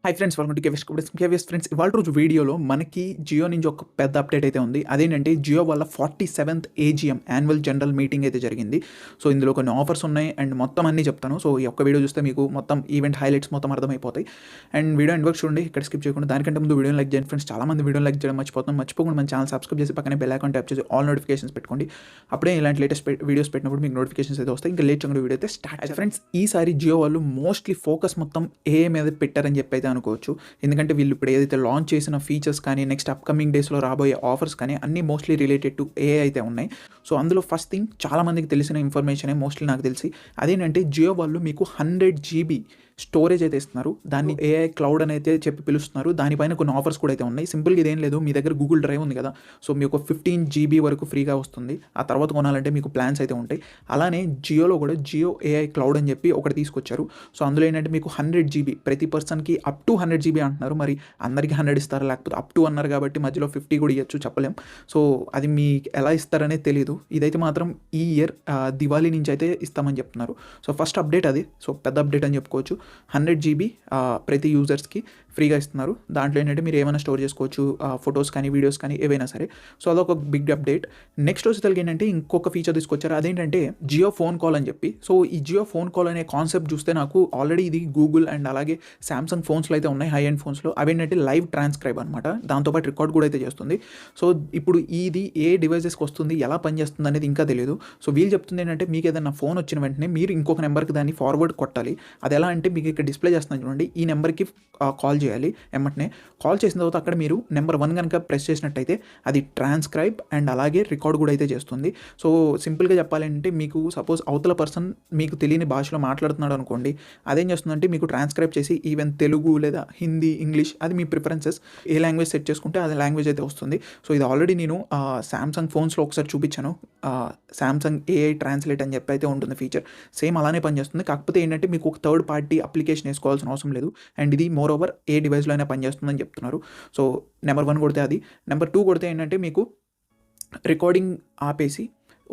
Hi friends, welcome to KVS friends. ఇవాళ రోజు వీడియోలో మనకి జియో నుంచి ఒక పెద్ద అప్డేట్ అయితే ఉంది. అదేంటంటే జియో వాళ్ళ 47th AGM annual general meeting అయితే జరిగింది. సో ఇందులో కొన్ని ఆఫర్స్ ఉన్నాయి అండ్ మొత్తం అన్నీ చెప్తాను. సో ఈ ఒక్క వీడియో చూస్తే మీకు మొత్తం ఈవెంట్ హైలైట్స్ మొత్తం అర్థమైపోతాయి. అండ్ వీడియో ఎండ్ వరకు చూడండి, ఇక్కడ స్కిప్ చేయకుండా. దానికంటే ముందు వీడియో లైక్ చేయండి ఫ్రెండ్స్. చాలా మంది వీడియో లైక్ చేయడం మర్చిపోకుండా మన ఛానల్ సబ్స్క్రైబ్ చేసి పక్కనే బెల్ ఐకాన్ ట్యాప్ చేసి ఆల్ నోటిఫికేషన్స్ పెట్టుకోండి. అప్పుడే ఇలాంటి లేటెస్ట్ వీడియోస్ పెట్టినప్పుడు మీకు నోటిఫికేషన్స్ అయితే వస్తాయి. ఇంకా లేట్ చేయకుండా వీడియో అయితే స్టార్ట్ అయితే ఫ్రెండ్స్. ఈసారి జియో వాళ్ళు మోస్ట్లీ ఫోకస్ మొత్తం ఏ మీద పెట్టారని చెప్పి అయితే అనుకోవచ్చు. ఎందుకంటే వీళ్ళు ఇప్పుడు ఏదైతే లాంచ్ చేసిన ఫీచర్స్ కానీ నెక్స్ట్ అప్కమింగ్ డేస్లో రాబోయే ఆఫర్స్ కానీ అన్నీ మోస్ట్లీ రిలేటెడ్ టు ఏఐ అయితే ఉన్నాయి. సో అందులో ఫస్ట్ థింగ్ చాలామందికి తెలిసిన ఇన్ఫర్మేషనే మోస్ట్లీ నాకు తెలిసి అదేంటంటే జియో వాళ్ళు మీకు 100 GB స్టోరేజ్ అయితే ఇస్తున్నారు. దాన్ని ఏఐ క్లౌడ్ అని అయితే చెప్పి పిలుస్తున్నారు. దానిపైన కొన్ని ఆఫర్స్ కూడా అయితే ఉన్నాయి. సింపుల్గా ఇదేం లేదు, మీ దగ్గర గూగుల్ డ్రైవ్ ఉంది కదా, సో మీకు 15 GB వరకు ఫ్రీగా వస్తుంది. ఆ తర్వాత కొనాలంటే మీకు ప్లాన్స్ అయితే ఉంటాయి. అలానే జియోలో కూడా జియో ఏఐ క్లౌడ్ అని చెప్పి ఒకటి తీసుకొచ్చారు. సో అందులో ఏంటంటే మీకు 100 GB ప్రతి పర్సన్కి అప్ టు 100 GB అంటున్నారు. మరి అందరికీ 100 ఇస్తారా లేకపోతే అప్ టు అన్నారు కాబట్టి మధ్యలో 50 కూడా ఇవ్వచ్చు, చెప్పలేం. సో అది మీకు ఎలా ఇస్తారనేది తెలియదు. ఇదైతే మాత్రం ఈ ఇయర్ దివాళీ నుంచి అయితే ఇస్తామని చెప్తున్నారు. సో ఫస్ట్ అప్డేట్ అది. సో పెద్ద అప్డేట్ అని చెప్పుకోవచ్చు. 100 GB ప్రతి యూజర్స్కి ఫ్రీగా ఇస్తున్నారు. దాంట్లో ఏంటంటే మీరు ఏమైనా స్టోర్ చేసుకోవచ్చు, ఫొటోస్ కానీ వీడియోస్ కానీ ఏవైనా సరే. సో అదొక బిగ్ అప్డేట్. నెక్స్ట్ వచ్చేసరికి ఏంటంటే ఇంకొక ఫీచర్ తీసుకొచ్చారు. అదేంటంటే జియో ఫోన్ కాల్ అని చెప్పి. సో ఈ జియో ఫోన్ కాల్ అనే కాన్సెప్ట్ చూస్తే నాకు ఆల్రెడీ ఇది గూగుల్ అండ్ అలాగే శాంసంగ్ ఫోన్స్లో అయితే ఉన్నాయి, హై ఎండ్ ఫోన్స్లో. అవేంటంటే లైవ్ ట్రాన్స్క్రైబ్ అనమాట. దాంతోపాటు రికార్డ్ కూడా అయితే చేస్తుంది. సో ఇప్పుడు ఇది ఏ డివైజెస్కి వస్తుంది, ఎలా పనిచేస్తుంది అనేది ఇంకా తెలియదు. సో వీళ్ళు చెప్తుంది ఏంటంటే మీకు ఏదైనా ఫోన్ వచ్చిన వెంటనే మీరు ఇంకొక నెంబర్కి దాన్ని ఫార్వర్డ్ కొట్టాలి. అది ఎలా అంటే మీకు ఇక్కడ డిస్ప్లే చేస్తున్నాను చూడండి, ఈ నెంబర్కి కాల్ చేయాలి. ఎమ్మటనే కాల్ చేసిన తర్వాత అక్కడ మీరు నెంబర్ 1 కనుక ప్రెస్ చేసినట్టయితే అది ట్రాన్స్క్రైబ్ అండ్ అలాగే రికార్డ్ కూడా అయితే చేస్తుంది. సో సింపుల్గా చెప్పాలంటే మీకు సపోజ్ అవతల పర్సన్ మీకు తెలియని భాషలో మాట్లాడుతున్నాడు అనుకోండి, అదేం చేస్తుందంటే మీకు ట్రాన్స్క్రైబ్ చేసి ఈవెన్ తెలుగు లేదా హిందీ, ఇంగ్లీష్, అది మీ ప్రిఫరెన్సెస్, ఏ లాంగ్వేజ్ సెట్ చేసుకుంటే అది లాంగ్వేజ్ అయితే వస్తుంది. సో ఇది ఆల్రెడీ నేను శాంసంగ్ ఫోన్స్లో ఒకసారి చూపించాను. శాంసంగ్ ఏఐ ట్రాన్స్లేట్ అని చెప్పి అయితే ఉంటుంది ఫీచర్. సేమ్ అలానే పనిచేస్తుంది. కాకపోతే ఏంటంటే మీకు ఒక థర్డ్ పార్టీ అప్లికేషన్ వేసుకోవాల్సిన అవసరం లేదు. అండ్ ఇది మోర్ ఓవర్ ఏ డివైస్లో అయినా పనిచేస్తుందని చెప్తున్నారు. సో నెంబర్ 1 కొడితే అది. నెంబర్ 2 కొడితే ఏంటంటే మీకు రికార్డింగ్ ఆపేసి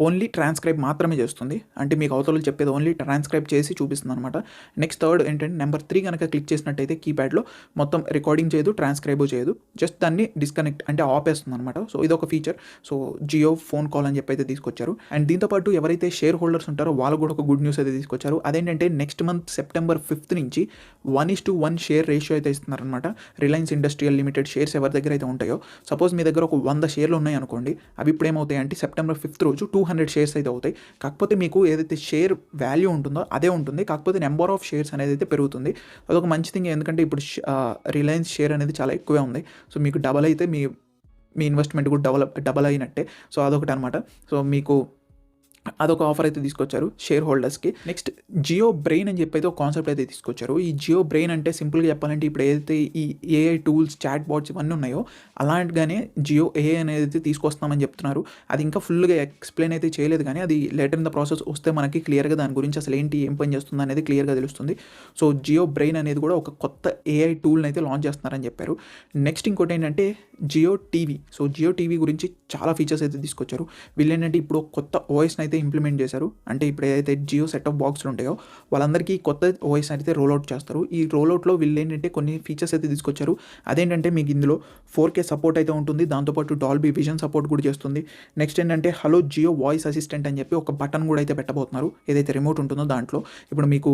ఓన్లీ ట్రాన్స్క్రైబ్ మాత్రమే చేస్తుంది. అంటే మీకు అవతల చెప్పేది ఓన్లీ ట్రాన్స్క్రైబ్ చేసి చూపిస్తుంది అనమాట. నెక్స్ట్ థర్డ్ ఏంటంటే నెంబర్ 3 కనుక క్లిక్ చేసినట్టయితే కీప్యాడ్లో మొత్తం రికార్డింగ్ చేయదు, ట్రాన్స్క్రైబ్ చేయదు, జస్ట్ దాన్ని డిస్కనెక్ట్ అంటే ఆపేస్తుంది అనమాట. సో ఇదొక feature. So Jio phone call అని చెప్పి అయితే తీసుకొచ్చారు. అండ్ దీంతోపాటు ఎవరైతే షేర్ హోల్డర్స్ ఉంటారో వాళ్ళకు కూడా ఒక గుడ్ న్యూస్ అయితే తీసుకొచ్చారు. అదేంటంటే నెక్స్ట్ మంత్ September 5th నుంచి 1:1 షేర్ రేషియో అయితే ఇస్తున్నారనమాట. రిలయన్స్ ఇండస్ట్రియల్ లిమిటెడ్ షేర్స్ ఎవరి దగ్గర అయితే ఉంటాయో, సపోజ్ మీ దగ్గర ఒక 100 షేర్లు ఉన్నాయి అనుకోండి, అవి ఇప్పుడు ఏమవుతాయి అంటే September 5th రోజు 200 షేర్స్ అయితే అవుతాయి. కాకపోతే మీకు ఏదైతే షేర్ వాల్యూ ఉంటుందో అదే ఉంటుంది, కాకపోతే నెంబర్ ఆఫ్ షేర్స్ అనేది అయితే పెరుగుతుంది. అదొక మంచి థింగ్. ఎందుకంటే ఇప్పుడు రిలయన్స్ షేర్ అనేది చాలా ఎక్కువే ఉంది. సో మీకు డబల్ అయితే మీ ఇన్వెస్ట్మెంట్ కూడా డబల్ అయినట్టే. సో అదొకటి అనమాట. సో మీకు అదొక ఆఫర్ అయితే తీసుకొచ్చారు షేర్ హోల్డర్స్కి. నెక్స్ట్ జియో బ్రెయిన్ అని చెప్పి అయితే ఒక కాన్సెప్ట్ అయితే తీసుకొచ్చారు. ఈ జియో బ్రెయిన్ అంటే సింపుల్గా చెప్పాలంటే ఇప్పుడు ఏదైతే ఈ ఏఐ టూల్స్, చాట్ బాట్స్ ఇవన్నీ ఉన్నాయో అలాంటిగానే జియో ఏఐ అనేది అయితే తీసుకొస్తామని చెప్తున్నారు. అది ఇంకా ఫుల్గా ఎక్స్ప్లెయిన్ అయితే చేయలేదు, కానీ అది లేటర్ ఇన్ ద ప్రాసెస్ వస్తే మనకి క్లియర్గా దాని గురించి అసలు ఏంటి, ఏం పని చేస్తుంది అనేది క్లియర్గా తెలుస్తుంది. సో జియో బ్రెయిన్ అనేది కూడా ఒక కొత్త ఏఐ టూల్ని అయితే లాంచ్ చేస్తున్నారని చెప్పారు. నెక్స్ట్ ఇంకోటి ఏంటంటే Jio TV. So Jio TV గురించి చాలా ఫీచర్స్ అయితే తీసుకొచ్చారు. వీళ్ళు ఏంటంటే ఇప్పుడు కొత్త ఓఎస్ని అయితే ఇంప్లిమెంట్ చేశారు. అంటే ఇప్పుడు ఏదైతే జియో సెట్ ఆఫ్ బాక్స్లు ఉంటాయో వాళ్ళందరికీ కొత్త ఓఎస్ అయితే రోల్అవుట్ చేస్తారు. ఈ రోల్అవుట్లో వీళ్ళు ఏంటంటే కొన్ని ఫీచర్స్ అయితే తీసుకొచ్చారు. అదేంటంటే మీకు ఇందులో 4K సపోర్ట్ అయితే ఉంటుంది, దాంతోపాటు డాల్బీ విజన్ సపోర్ట్ కూడా చేస్తుంది. నెక్స్ట్ ఏంటంటే హలో జియో వాయిస్ అసిస్టెంట్ అని చెప్పి ఒక బటన్ కూడా అయితే పెట్టబోతున్నారు. ఏదైతే రిమోట్ ఉంటుందో దాంట్లో ఇప్పుడు మీకు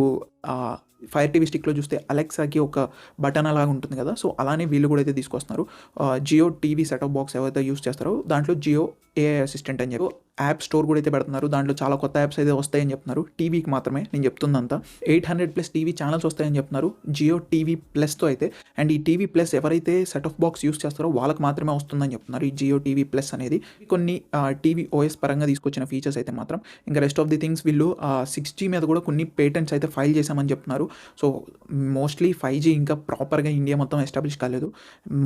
ఫైర్ టీవీ స్టిక్లో చూస్తే అలెక్సాకి ఒక బటన్ అలాగా ఉంటుంది కదా, సో అలానే వీళ్ళు కూడా అయితే తీసుకొస్తున్నారు. Jio TV set off box ఎవరైతే యూస్ చేస్తారో దాంట్లో జియో ఏఐ అసిస్టెంట్ అని చెప్పి యాప్ స్టోర్ కూడా అయితే పెడుతున్నారు. దాంట్లో చాలా కొత్త యాప్స్ అయితే వస్తాయని చెప్తున్నారు. టీవీకి మాత్రమే నేను చెప్తుందంతా. 800+ టీవీ ఛానల్స్ వస్తాయని చెప్తున్నారు జియో టీవీ ప్లస్తో అయితే. అండ్ ఈ టీవీ ప్లస్ ఎవరైతే సెట్ ఆఫ్ బాక్స్ యూస్ చేస్తారో వాళ్ళకి మాత్రమే వస్తుందని చెప్తున్నారు ఈ జియో టీవీ ప్లస్ అనేది. కొన్ని టీవీ ఓఎస్ పరంగా తీసుకొచ్చిన ఫీచర్స్ అయితే మాత్రం. ఇంకా రెస్ట్ ఆఫ్ ది థింగ్స్ వీళ్ళు 6G మీద కూడా కొన్ని పేటెంట్స్ అయితే ఫైల్ చేశామని చెప్తున్నారు. సో మోస్ట్లీ 5G ఇంకా ప్రాపర్గా ఇండియా మొత్తం ఎస్టాబ్లిష్ కాలేదు.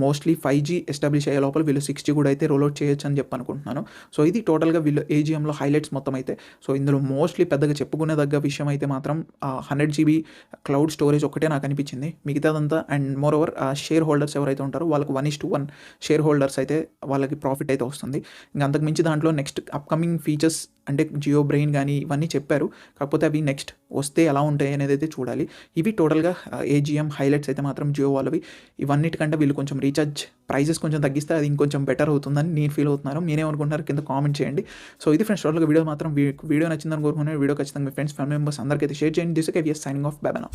మోస్ట్లీ 5G ఎస్టాబ్లిష్ అయ్యే లోపల వీళ్ళు 6G కూడా అయితే రోల్అవుట్ చేయొచ్చు అని చెప్పి అనుకుంటున్నాను. సో ఇది టోటల్గా వీళ్ళు ఏజిఎంలో హైలైట్స్ మొత్తం అయితే. సో ఇందులో మోస్ట్లీ పెద్దగా చెప్పుకునేదగ్గ విషయం అయితే మాత్రం 100 GB క్లౌడ్ స్టోరేజ్ ఒకటే నాకు అనిపించింది. మిగతాదంతా and more over share holders ఎవరైతే ఉంటారో వాళ్ళకి 1:1 షేర్ హోల్డర్స్ అయితే వాళ్ళకి ప్రాఫిట్ అయితే వస్తుంది. ఇంకా అంతకుమించి దాంట్లో నెక్స్ట్ అప్కమింగ్ ఫీచర్స్ అంటే జియో బ్రెయిన్ కానీ ఇవన్నీ చెప్పారు. కాకపోతే అవి నెక్స్ట్ వస్తే ఎలా ఉంటాయి అనేది అయితే చూడాలి. ఇవి టోటల్గా ఏజిఎం హైలైట్స్ అయితే మాత్రం జియో వాళ్ళవి. ఇవన్నిటికంటే వీళ్ళు కొంచెం రీఛార్జ్ ప్రైజెస్ కొంచెం తగ్గిస్తే అది ఇంకొంచెం బెటర్ అవుతుందని నేను ఫీల్ అవుతున్నాను. మీరేమనుకుంటున్నారు కింద కామెంట్ చేయండి. సో ఇది ఫ్రెండ్స్ టోటల్గా వీడియో మాత్రం వీడియో నచ్చిందని కోరుకున్నాను. వీడియో ఖచ్చితంగా మీ ఫ్రెండ్స్ ఫ్యామిలీ మెంబర్స్ అందరికీ అయితే షేర్ చేయండి. This KVS signing off by by now.